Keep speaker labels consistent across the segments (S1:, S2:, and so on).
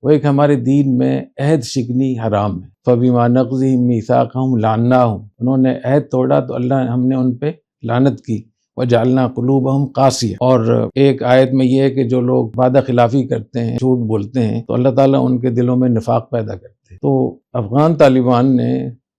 S1: وہ ایک ہمارے دین میں عہد شکنی حرام ہے۔ فَبِمَا نَقْضِهِمْ مِيثَاقَهُمْ لَعَنَّاهُمْ، انہوں نے عہد توڑا تو ہم نے ان پہ لعنت کی۔ وَجَعَلْنَا قُلُوبَهُمْ قَاسِيَةً، اور ایک آیت میں یہ ہے کہ جو لوگ وعدہ خلافی کرتے ہیں، جھوٹ بولتے ہیں، تو اللہ تعالیٰ ان کے دلوں میں نفاق پیدا کرتے ہیں۔ تو افغان طالبان نے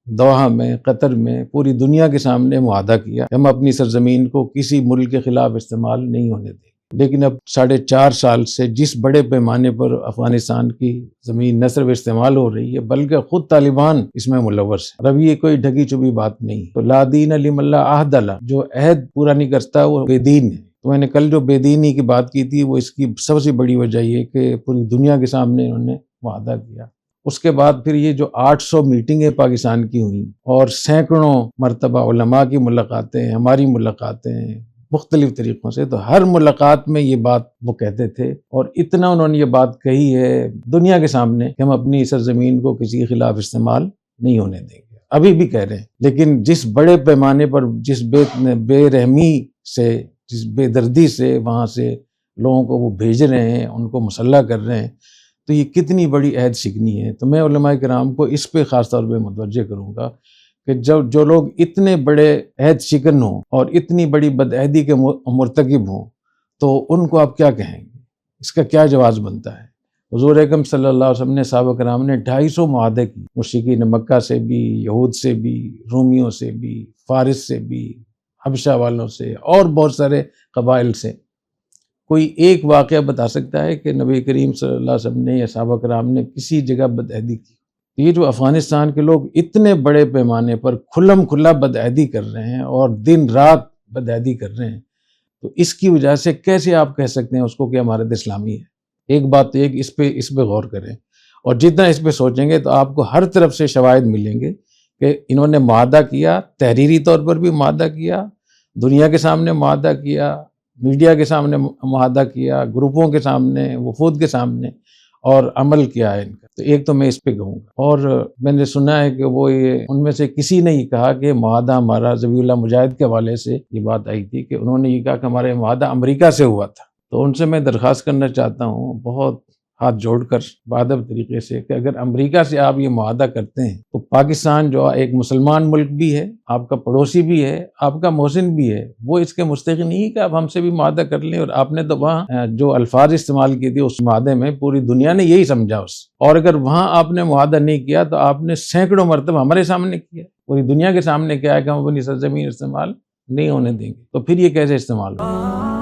S1: دوحہ میں، قطر میں، پوری دنیا کے سامنے معاہدہ کیا کہ ہم اپنی سرزمین کو کسی ملک کے خلاف استعمال نہیں ہونے دیں گے۔ لیکن اب 4.5 سال سے جس بڑے پیمانے پر افغانستان کی زمین نہ صرف استعمال ہو رہی ہے بلکہ خود طالبان اس میں ملوث ہے، اور اب یہ کوئی ڈھکی چھپی بات نہیں۔ تو لا دین لمن لا عہد لہ، جو عہد پورا نہیں کرتا وہ بے دین ہے۔ تو میں نے کل جو بے دینی کی بات کی تھی وہ اس کی سب سے بڑی وجہ یہ کہ پوری دنیا کے سامنے انہوں نے معاہدہ کیا۔ اس کے بعد پھر یہ جو 800 میٹنگیں پاکستان کی ہوئیں اور سینکڑوں مرتبہ علماء کی ملاقاتیں، ہماری ملاقاتیں مختلف طریقوں سے، تو ہر ملاقات میں یہ بات وہ کہتے تھے، اور اتنا انہوں نے یہ بات کہی ہے دنیا کے سامنے کہ ہم اپنی سرزمین کو کسی کے خلاف استعمال نہیں ہونے دیں گے، ابھی بھی کہہ رہے ہیں۔ لیکن جس بڑے پیمانے پر، جس بے رحمی سے، جس بے دردی سے وہاں سے لوگوں کو وہ بھیج رہے ہیں، ان کو مسلح کر رہے ہیں، تو یہ کتنی بڑی عہد شکنی ہے۔ تو میں علماء کرام کو اس پہ خاص طور پہ متوجہ کروں گا کہ جو لوگ اتنے بڑے عہد شکن ہوں اور اتنی بڑی بدعہدی کے مرتکب ہوں تو ان کو آپ کیا کہیں گے، اس کا کیا جواز بنتا ہے؟ حضور اکرم صلی اللہ علیہ وسلم نے، صحابہ کرام نے 250 معاہدے کی، مشرکین مکہ سے بھی، یہود سے بھی، رومیوں سے بھی، فارس سے بھی، حبشہ والوں سے، اور بہت سارے قبائل سے۔ کوئی ایک واقعہ بتا سکتا ہے کہ نبی کریم صلی اللہ علیہ وسلم نے یا صحابہ کرام نے کسی جگہ بدعہدی کی؟ یہ جو افغانستان کے لوگ اتنے بڑے پیمانے پر کھلم کھلا بدعہدی کر رہے ہیں اور دن رات بدعہدی کر رہے ہیں، تو اس کی وجہ سے کیسے آپ کہہ سکتے ہیں اس کو کہ امارت اسلامی ہے؟ ایک بات تو ایک اس پہ غور کریں، اور جتنا اس پہ سوچیں گے تو آپ کو ہر طرف سے شواہد ملیں گے کہ انہوں نے معاہدہ کیا، تحریری طور پر بھی معاہدہ کیا، دنیا کے سامنے معاہدہ کیا، میڈیا کے سامنے معاہدہ کیا، گروپوں کے سامنے، وفود کے سامنے، اور عمل کیا ہے ان کا۔ تو ایک تو میں اس پہ کہوں گا، اور میں نے سنا ہے کہ وہ ان میں سے کسی نے یہ کہا کہ معاہدہ ہمارا، ذبیح اللہ مجاہد کے حوالے سے یہ بات آئی تھی کہ انہوں نے یہ کہا کہ ہمارا معاہدہ امریکہ سے ہوا تھا۔ تو ان سے میں درخواست کرنا چاہتا ہوں بہت ہاتھ جوڑ کر بادب طریقے سے کہ اگر امریکہ سے آپ یہ معاہدہ کرتے ہیں تو پاکستان جو ایک مسلمان ملک بھی ہے، آپ کا پڑوسی بھی ہے، آپ کا محسن بھی ہے، وہ اس کے مستحق نہیں کہ آپ ہم سے بھی معاہدہ کر لیں۔ اور آپ نے تو وہاں جو الفاظ استعمال کی تھی اس معاہدے میں، پوری دنیا نے یہی سمجھا اس، اور اگر وہاں آپ نے معاہدہ نہیں کیا تو آپ نے سینکڑوں مرتبہ ہمارے سامنے کیا، پوری دنیا کے سامنے کیا ہے کہ ہم اپنی سرزمین استعمال نہیں ہونے دیں گے، تو پھر یہ کیسے استعمال ہوگا؟